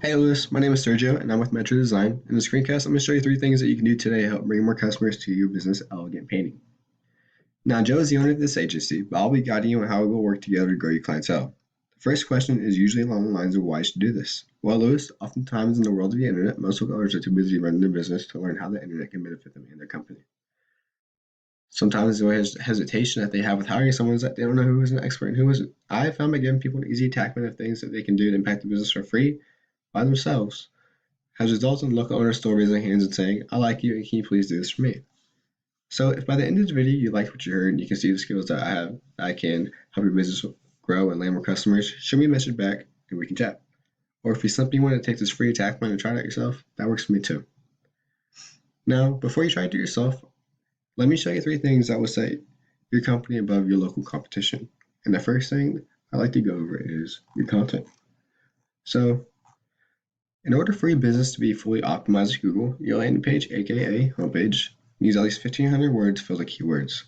Hey Lewis, my name is Sergio and I'm with Metro Design. In this screencast, I'm going to show you 3 things that you can do today to help bring more customers to your business elegant painting. Now, Joe is the owner of this agency, but I'll be guiding you on how we will work together to grow your clientele. The first question is usually along the lines of why you should do this. Well, Lewis, oftentimes in the world of the internet, most owners are too busy running their business to learn how the internet can benefit them and their company. Sometimes the hesitation that they have with hiring someone is that they don't know who is an expert and who isn't. I have found by giving people an easy attachment of things that they can do to impact the business for free by themselves has resulted in local owners still raising their hands and saying, I like you and can you please do this for me? So if by the end of the video you like what you heard and you can see the skills that I have, I can help your business grow and land more customers, shoot me a message back and we can chat. Or if you simply want to take this free attachment and try it out yourself, that works for me too. Now, before you try to do it yourself, let me show you 3 things that will set your company above your local competition. And the first thing I like to go over is your content. So in order for your business to be fully optimized with Google, your landing page, aka homepage, needs at least 1,500 words filled with keywords.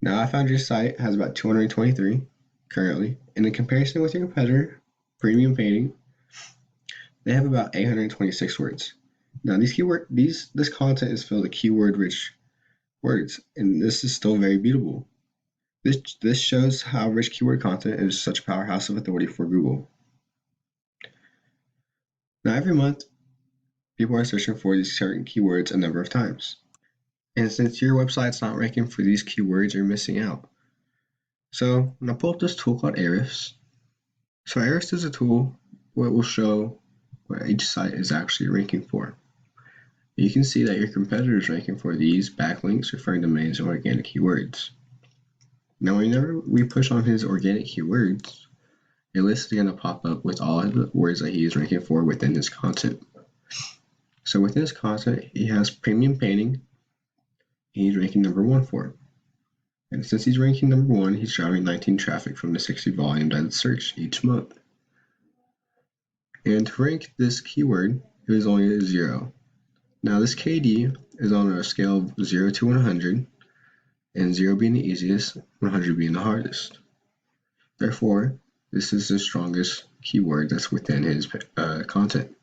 Now I found your site has about 223 currently, and in comparison with your competitor, Premium Painting, they have about 826 words. Now this content is filled with keyword-rich words, and this is still very beatable. This shows how rich keyword content is such a powerhouse of authority for Google. Now every month, people are searching for these certain keywords a number of times. And since your website's not ranking for these keywords, you're missing out. So I'm going to pull up this tool called Ahrefs. So Ahrefs is a tool where it will show what each site is actually ranking for. You can see that your competitor is ranking for these backlinks, referring domains, and organic keywords. Now whenever we push on his organic keywords, a list is going to pop up with all of the words that he is ranking for within his content. So within his content, he has Premium Painting. He's ranking number 1 for. And since he's ranking number 1, he's driving 19 traffic from the 60 volume that it's searched each month. And to rank this keyword, it is only a 0. Now this KD is on a scale of 0 to 100, and 0 being the easiest, 100 being the hardest. Therefore, this is the strongest keyword that's within his content.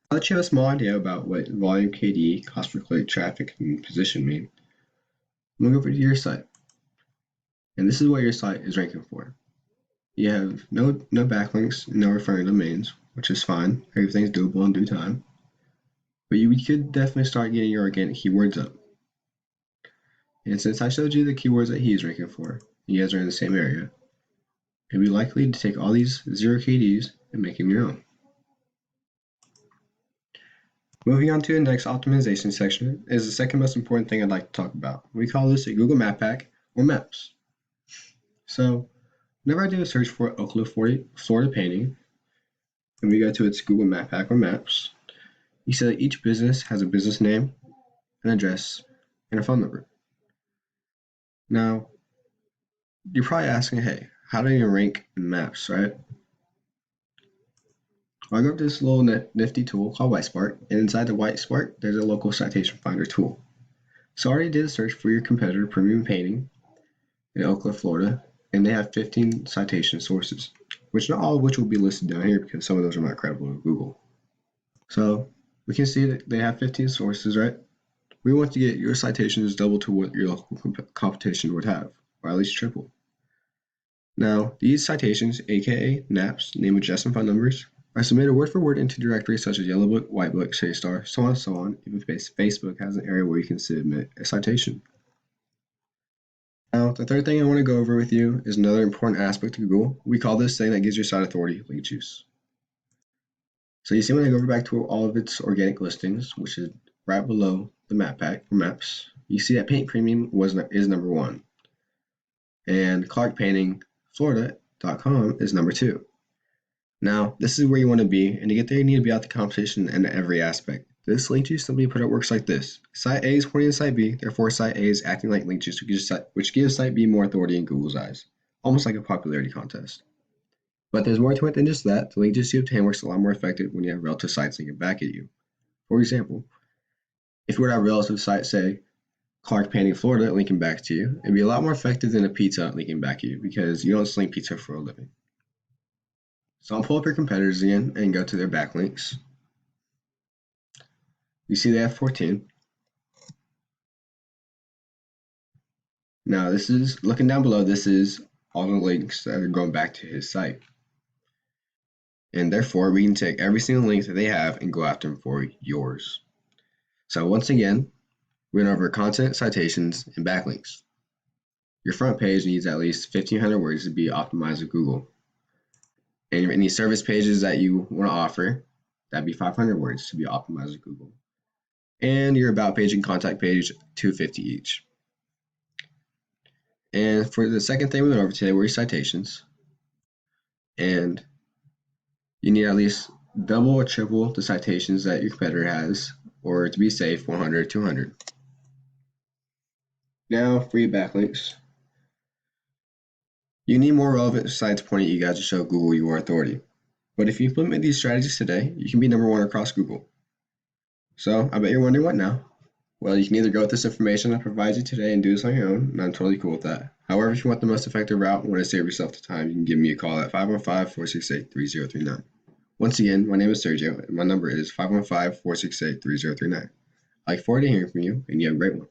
I'll let you have a small idea about what volume KD, cost per click, traffic, and position mean. I'm going to go over to your site. And this is what your site is ranking for. You have no backlinks, no referring domains, which is fine. Everything's doable in due time. But you could definitely start getting your organic keywords up. And since I showed you the keywords that he's ranking for, you guys are in the same area, it'd be likely to take all these 0 KDs and make them your own. Moving on to the next optimization section is the second most important thing I'd like to talk about. We call this a Google Map Pack or Maps. So whenever I do a search for Oakland, Florida painting, and we go to its Google Map Pack or Maps, you see that each business has a business name, an address, and a phone number. Now, you're probably asking, hey, how do you rank in maps, right? Well, I go to this little nifty tool called WhiteSpark, and inside the WhiteSpark, there's a local citation finder tool. So I already did a search for your competitor, Premium Painting, in Oakland, Florida, and they have 15 citation sources, which not all of which will be listed down here because some of those are not credible to Google. So we can see that they have 15 sources, right? We want to get your citations double to what your local competition would have, or at least triple. Now, these citations, aka NAPs, name, address, and phone numbers, are submitted word for word into directories such as Yellow Book, White Book, Star, so on and so on. Even Facebook has an area where you can submit a citation. Now, the third thing I want to go over with you is another important aspect of Google. We call this thing that gives your site authority, link juice. So you see when I go over back to all of its organic listings, which is right below the map pack or maps, you see that Paint Premium is number 1. And ClarkPaintingFlorida.com is number 2. Now, this is where you want to be, and to get there, you need to be out the competition in every aspect. This link juice simply put out works like this. Site A is pointing to Site B, therefore Site A is acting like link juice, which gives Site B more authority in Google's eyes, almost like a popularity contest. But there's more to it than just that. The link juice you obtain works a lot more effective when you have relative sites linking back at you. For example, if you were to have a relative site, say, Clark Painting Florida linking back to you, it'd be a lot more effective than a pizza linking back at you because you don't sling pizza for a living. So I'll pull up your competitors again and go to their backlinks. You see they have 14. Now this is, looking down below, this is all the links that are going back to his site. And therefore we can take every single link that they have and go after them for yours. So once again, we went over content, citations, and backlinks. Your front page needs at least 1,500 words to be optimized with Google. And any service pages that you want to offer, that'd be 500 words to be optimized with Google. And your about page and contact page, 250 each. And for the second thing we went over today were your citations. And you need at least double or triple the citations that your competitor has, or to be safe, 100 or 200. Now for your backlinks. You need more relevant sites pointing at you guys to show Google your authority. But if you implement these strategies today, you can be number one across Google. So I bet you're wondering what now? Well, you can either go with this information I provide you today and do this on your own, and I'm totally cool with that. However, if you want the most effective route and want to save yourself the time, you can give me a call at 515-468-3039. Once again, my name is Sergio, and my number is 515-468-3039. I look forward to hearing from you, and you have a great one.